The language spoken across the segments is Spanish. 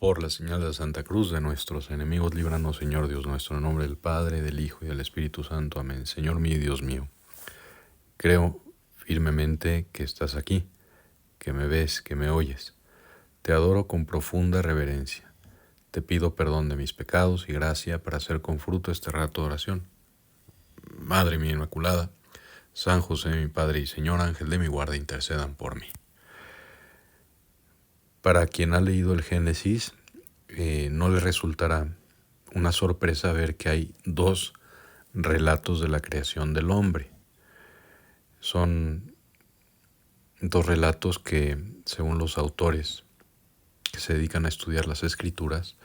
Por la señal de la Santa Cruz de nuestros enemigos, líbranos, Señor Dios nuestro, en nombre del Padre, del Hijo y del Espíritu Santo. Amén. Señor mío y Dios mío, creo firmemente que estás aquí, que me ves, que me oyes. Te adoro con profunda reverencia. Te pido perdón de mis pecados y gracia para hacer con fruto este rato de oración. Madre mía Inmaculada, San José, mi Padre y Señor, ángel de mi guarda, intercedan por mí. Para quien ha leído el Génesis, no le resultará una sorpresa ver que hay dos relatos de la creación del hombre. Son dos relatos que, según los autores que se dedican a estudiar las escrituras,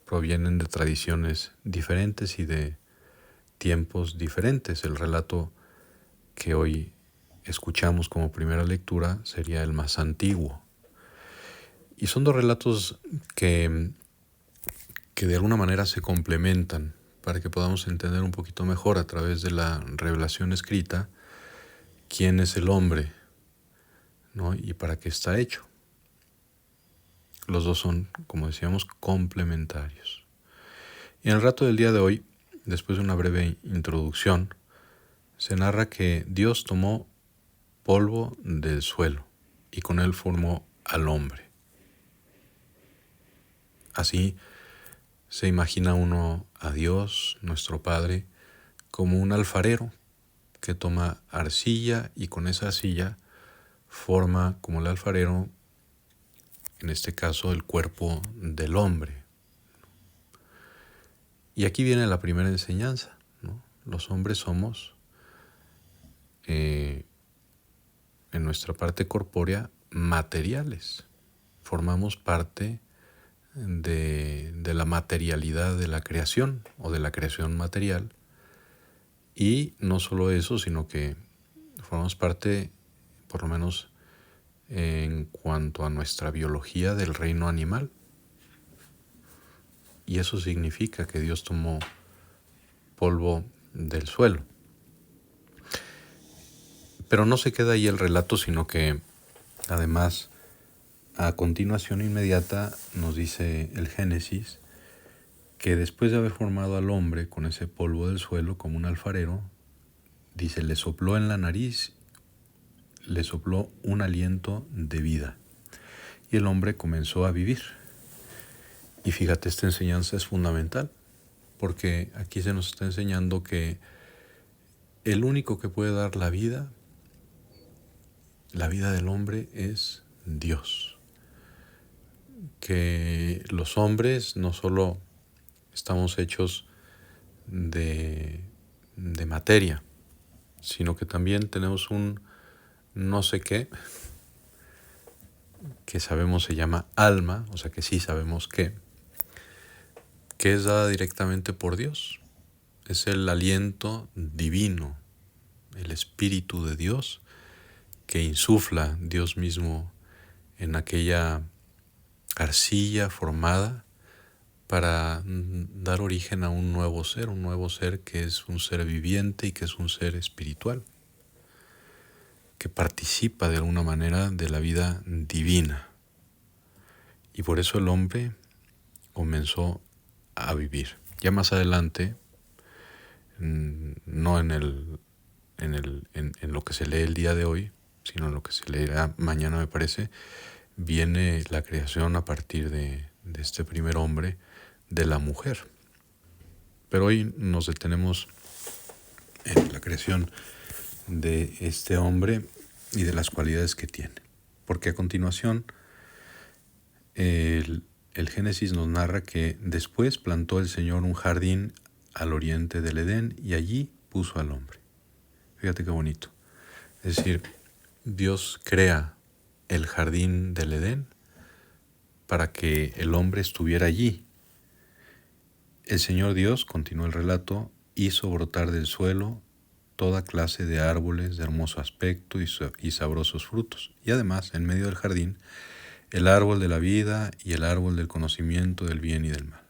provienen de tradiciones diferentes y de tiempos diferentes. El relato que hoy escuchamos como primera lectura sería el más antiguo. Y son dos relatos que de alguna manera se complementan para que podamos entender un poquito mejor a través de la revelación escrita quién es el hombre, ¿no? Y para qué está hecho. Los dos son, como decíamos, complementarios. Y en el rato del día de hoy, después de una breve introducción, se narra que Dios tomó polvo del suelo y con él formó al hombre. Así se imagina uno a Dios, nuestro Padre, como un alfarero que toma arcilla y con esa arcilla forma, como el alfarero, en este caso, el cuerpo del hombre. Y aquí viene la primera enseñanza, ¿no? Los hombres somos, en nuestra parte corpórea, materiales. Formamos parte de la materialidad de la creación o de la creación material. Y no solo eso, sino que formamos parte, por lo menos en cuanto a nuestra biología, del reino animal. Y eso significa que Dios tomó polvo del suelo. Pero no se queda ahí el relato, sino que además, a continuación inmediata, nos dice el Génesis que después de haber formado al hombre con ese polvo del suelo como un alfarero, dice, le sopló en la nariz, le sopló un aliento de vida y el hombre comenzó a vivir. Y fíjate, esta enseñanza es fundamental, porque aquí se nos está enseñando que el único que puede dar la vida del hombre es Dios. Que los hombres no solo estamos hechos de materia, sino que también tenemos un no sé qué, que sabemos se llama alma, o sea que sí sabemos que es dada directamente por Dios. Es el aliento divino, el Espíritu de Dios que insufla Dios mismo en aquella arcilla formada para dar origen a un nuevo ser que es un ser viviente y que es un ser espiritual, que participa de alguna manera de la vida divina. Y por eso el hombre comenzó a vivir. Ya más adelante, no en lo que se lee el día de hoy, sino en lo que se leerá mañana, me parece, viene la creación a partir de este primer hombre, de la mujer. Pero hoy nos detenemos en la creación de este hombre y de las cualidades que tiene. Porque a continuación el Génesis nos narra que después plantó el Señor un jardín al oriente del Edén y allí puso al hombre. Fíjate qué bonito. Es decir, Dios crea el jardín del Edén para que el hombre estuviera allí. El Señor Dios, continúa el relato, hizo brotar del suelo toda clase de árboles de hermoso aspecto y sabrosos frutos. Y además, en medio del jardín, el árbol de la vida y el árbol del conocimiento del bien y del mal.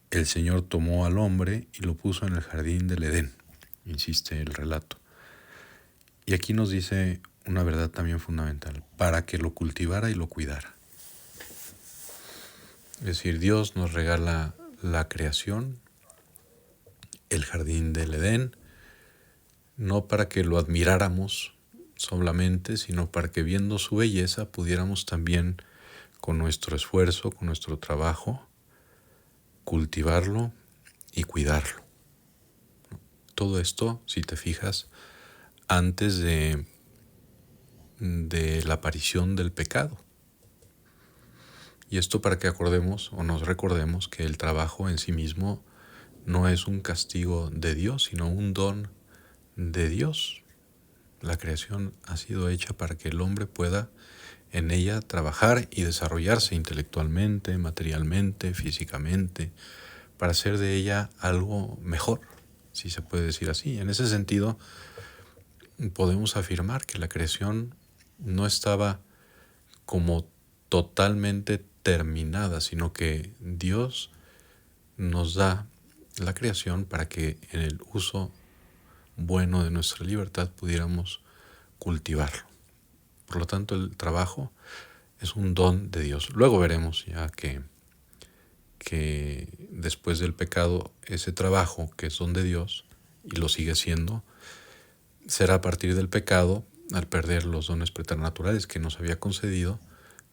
El Señor tomó al hombre y lo puso en el jardín del Edén, insiste el relato. Y aquí nos dice una verdad también fundamental, para que lo cultivara y lo cuidara. Es decir, Dios nos regala la creación, el jardín del Edén, no para que lo admiráramos solamente, sino para que viendo su belleza pudiéramos también con nuestro esfuerzo, con nuestro trabajo, cultivarlo y cuidarlo. Todo esto, si te fijas, antes de la aparición del pecado. Y esto para que acordemos o nos recordemos que el trabajo en sí mismo no es un castigo de Dios, sino un don de Dios. La creación ha sido hecha para que el hombre pueda en ella trabajar y desarrollarse intelectualmente, materialmente, físicamente, para hacer de ella algo mejor, si se puede decir así. En ese sentido, podemos afirmar que la creación no estaba como totalmente terminada, sino que Dios nos da la creación para que en el uso bueno de nuestra libertad pudiéramos cultivarlo. Por lo tanto, el trabajo es un don de Dios. Luego veremos ya que después del pecado, ese trabajo que es don de Dios, y lo sigue siendo, será a partir del pecado, al perder los dones preternaturales que nos había concedido,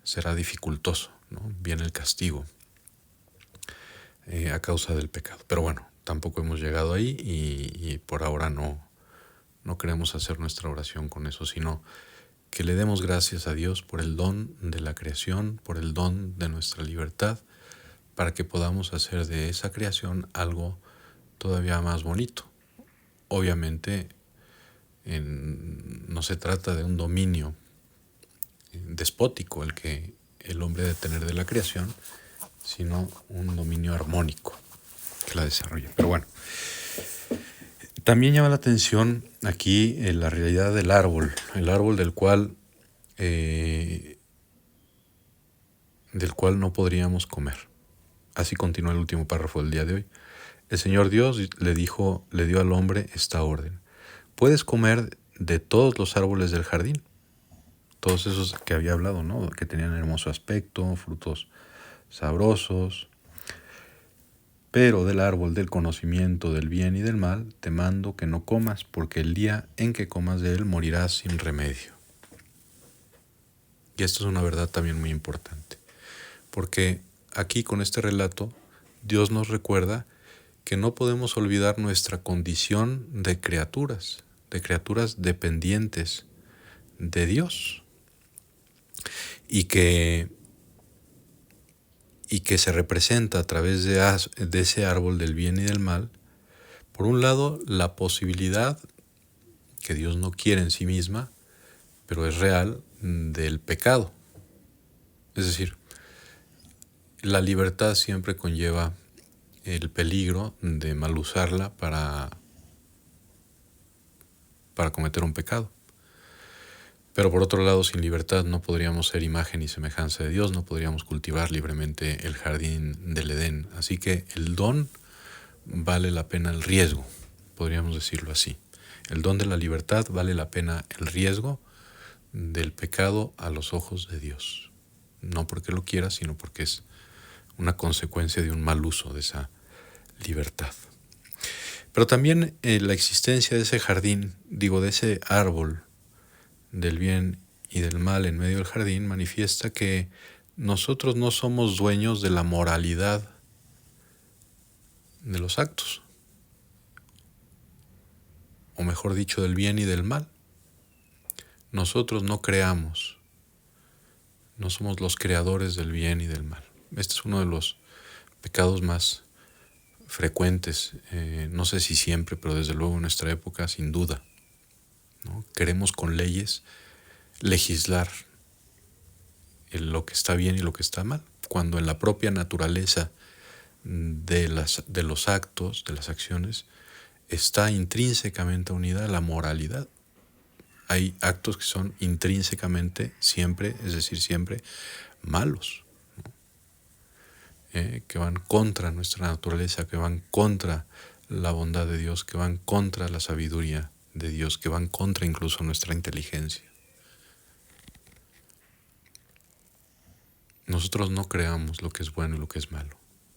será dificultoso, ¿no? Viene el castigo a causa del pecado. Pero bueno, tampoco hemos llegado ahí y por ahora no queremos hacer nuestra oración con eso, sino que le demos gracias a Dios por el don de la creación, por el don de nuestra libertad, para que podamos hacer de esa creación algo todavía más bonito. Obviamente no se trata de un dominio despótico el que el hombre debe tener de la creación, sino un dominio armónico que la desarrolla. Pero bueno, también llama la atención aquí la realidad del árbol, el árbol del cual no podríamos comer. Así continúa el último párrafo del día de hoy. El Señor Dios le dio al hombre esta orden: puedes comer de todos los árboles del jardín, todos esos que había hablado, ¿no? Que tenían hermoso aspecto, frutos sabrosos, pero del árbol del conocimiento del bien y del mal te mando que no comas, porque el día en que comas de él morirás sin remedio. Y esto es una verdad también muy importante, porque aquí con este relato Dios nos recuerda que no podemos olvidar nuestra condición de criaturas dependientes de Dios, y que se representa a través de ese árbol del bien y del mal, por un lado, la posibilidad que Dios no quiere en sí misma, pero es real, del pecado. Es decir, la libertad siempre conlleva el peligro de mal usarla para cometer un pecado. Pero por otro lado, sin libertad no podríamos ser imagen y semejanza de Dios, no podríamos cultivar libremente el jardín del Edén. Así que el don vale la pena el riesgo, podríamos decirlo así. El don de la libertad vale la pena el riesgo del pecado a los ojos de Dios. No porque lo quiera, sino porque es una consecuencia de un mal uso de esa libertad. Pero también la existencia de ese jardín, de ese árbol del bien y del mal en medio del jardín, manifiesta que nosotros no somos dueños de la moralidad de los actos, o mejor dicho, del bien y del mal. Nosotros no creamos, no somos los creadores del bien y del mal. Este es uno de los pecados más frecuentes, no sé si siempre, pero desde luego en nuestra época, sin duda, ¿no? Queremos con leyes legislar lo que está bien y lo que está mal, cuando en la propia naturaleza de los actos, de las acciones, está intrínsecamente unida la moralidad. Hay actos que son intrínsecamente siempre, es decir, siempre malos, ¿no? Que van contra nuestra naturaleza, que van contra la bondad de Dios, que van contra la sabiduría de Dios, que van contra incluso nuestra inteligencia. nosotros no creamos lo que es bueno y lo que es malo.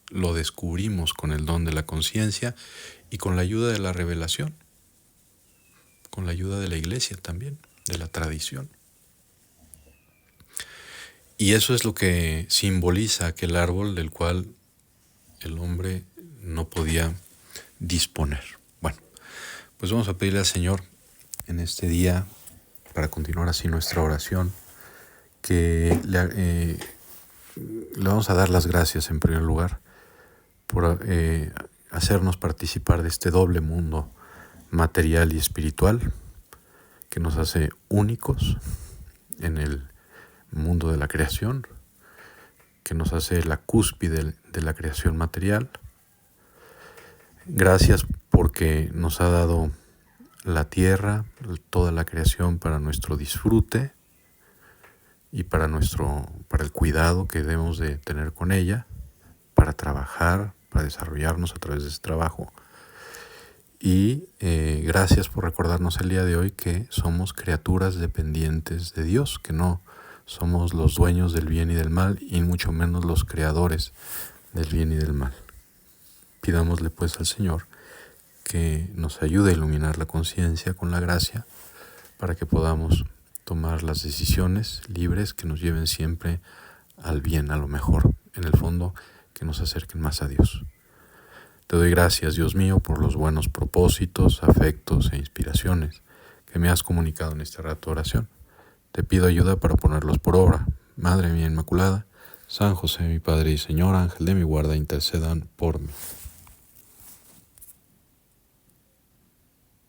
Lo descubrimos con el don de la conciencia y con la ayuda de la revelación, con la ayuda de la iglesia también, de la tradición. Y eso es lo que simboliza aquel árbol del cual el hombre no podía disponer. Bueno, pues vamos a pedirle al Señor en este día, para continuar así nuestra oración, que le vamos a dar las gracias en primer lugar por hacernos participar de este doble mundo material y espiritual que nos hace únicos en el mundo de la creación, que nos hace la cúspide de la creación material. Gracias porque nos ha dado la tierra, toda la creación para nuestro disfrute y para el cuidado que debemos de tener con ella, para trabajar, para desarrollarnos a través de ese trabajo. Y gracias por recordarnos el día de hoy que somos criaturas dependientes de Dios, que no somos los dueños del bien y del mal, y mucho menos los creadores del bien y del mal. Pidámosle pues al Señor que nos ayude a iluminar la conciencia con la gracia para que podamos tomar las decisiones libres que nos lleven siempre al bien, a lo mejor, en el fondo, que nos acerquen más a Dios. Te doy gracias, Dios mío, por los buenos propósitos, afectos e inspiraciones que me has comunicado en este rato de oración. Te pido ayuda para ponerlos por obra. Madre mía Inmaculada, San José, mi Padre y Señor, ángel de mi guarda, intercedan por mí.